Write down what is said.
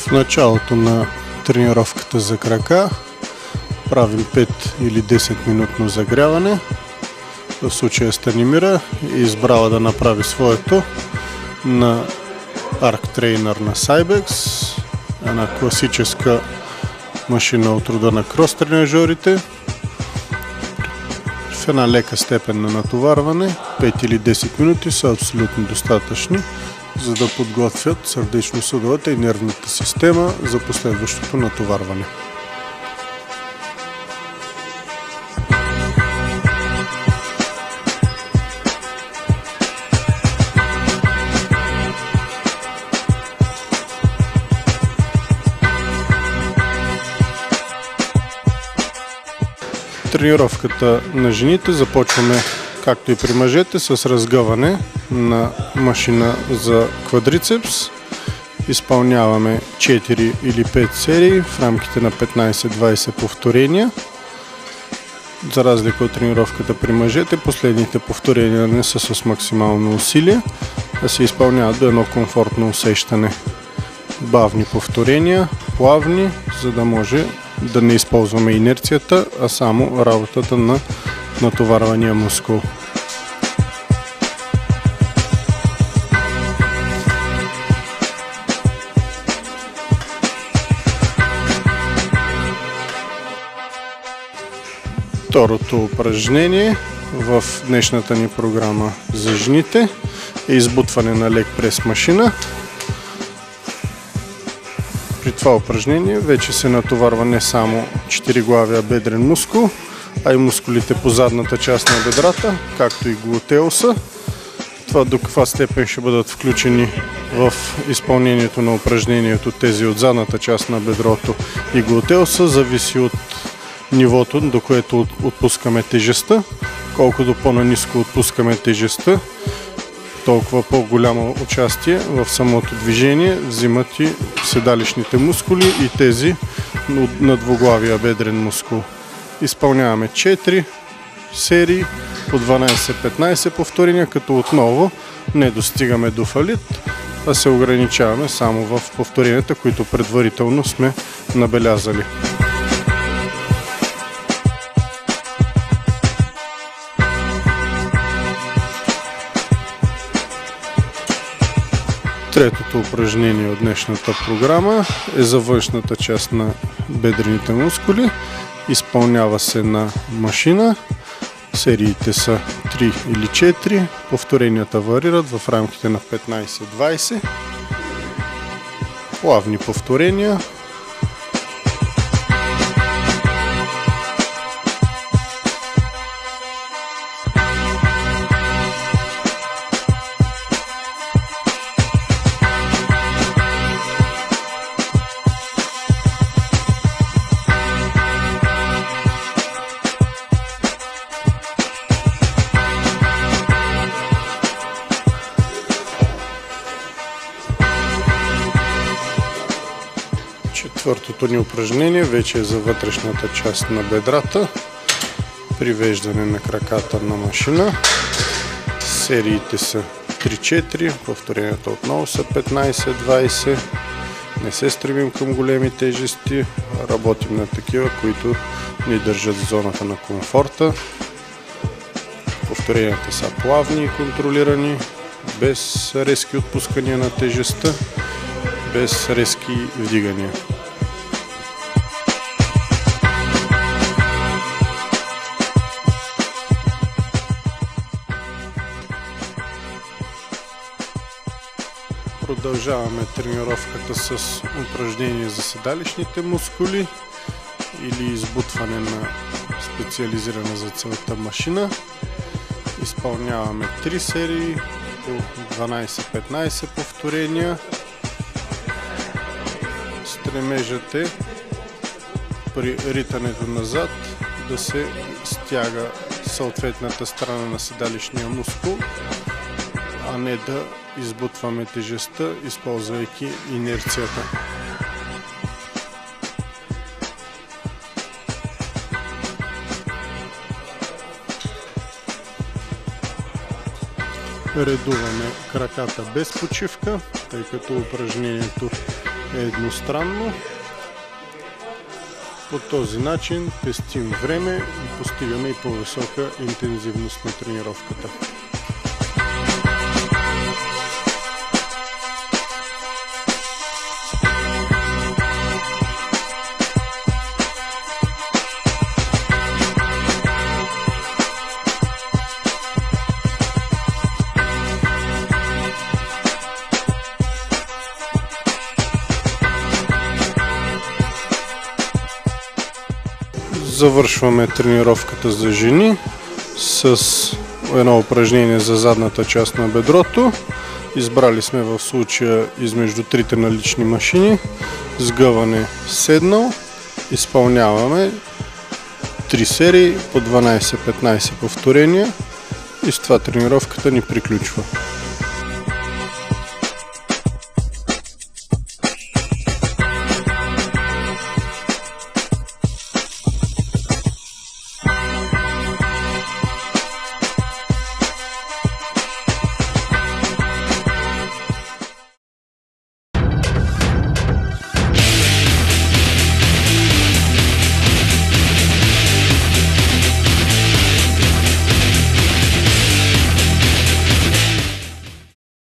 В началото на тренировката за крака правим 5 или 10 минутно загряване. В случая Станимира е избрала да направи своето на Arc Trainer на Cybex, една класическа машина от рода на крос тренажерите. В една лека степен на натоварване 5 или 10 минути са абсолютно достатъчни, за да подготвят сърдечно-съдовата и нервната система за последващото натоварване. Тренировката на жените започваме, както и при мъжете, с разгъване на машина за квадрицепс. Изпълняваме 4 или 5 серии в рамките на 15-20 повторения. За разлика от тренировката при мъжете, последните повторения не са с максимално усилие, а се изпълняват до едно комфортно усещане. Бавни повторения, плавни, за да може да не използваме инерцията, а само работата на натоварвания мускул. Второто упражнение в днешната ни програма за жените е избутване на лег прес машина. При това упражнение вече се натоварва не само четириглавия бедрен мускул, а и мускулите по задната част на бедрата, както и глутеуса. Това до каква степен ще бъдат включени в изпълнението на упражнението тези от задната част на бедрото и глутеуса, зависи от нивото, до което отпускаме тежестта. Колкото по-наниско отпускаме тежестта, толкова по-голямо участие в самото движение взимат и седалищните мускули и тези на двуглавия бедрен мускул. Изпълняваме 4 серии по 12-15 повторения, като отново не достигаме до фалит, а се ограничаваме само в повторенията, които предварително сме набелязали. Третото упражнение от днешната програма е за външната част на бедрените мускули. Изпълнява се на машина. Сериите са 3 или 4. Повторенията варират в рамките на 15-20. Плавни повторения. Четвъртото ни упражнение вече е за вътрешната част на бедрата. Привеждане на краката на машина. Сериите са 3-4, повторенията отново са 15-20. Не се стремим към големи тежести, работим на такива, които ни държат в зоната на комфорта. Повторенията са плавни и контролирани, без резки отпускания на тежестта, без резки вдигания. Продължаваме тренировката с упражнения за седалищните мускули или избутване на специализирана за целта машина. Изпълняваме 3 серии по 12-15 повторения. Стремежът е при ритането назад да се стяга съответната страна на седалищния мускул, а не да избутваме тежестта, използвайки инерцията. Редуваме краката без почивка, тъй като упражнението е едностранно. По този начин пестим време и постигаме и по-висока интензивност на тренировката. Завършваме тренировката за жени с едно упражнение за задната част на бедрото. Избрали сме в случая измежду трите налични машини. Сгъване седнал. Изпълняваме 3 серии по 12-15 повторения и с това тренировката ни приключва.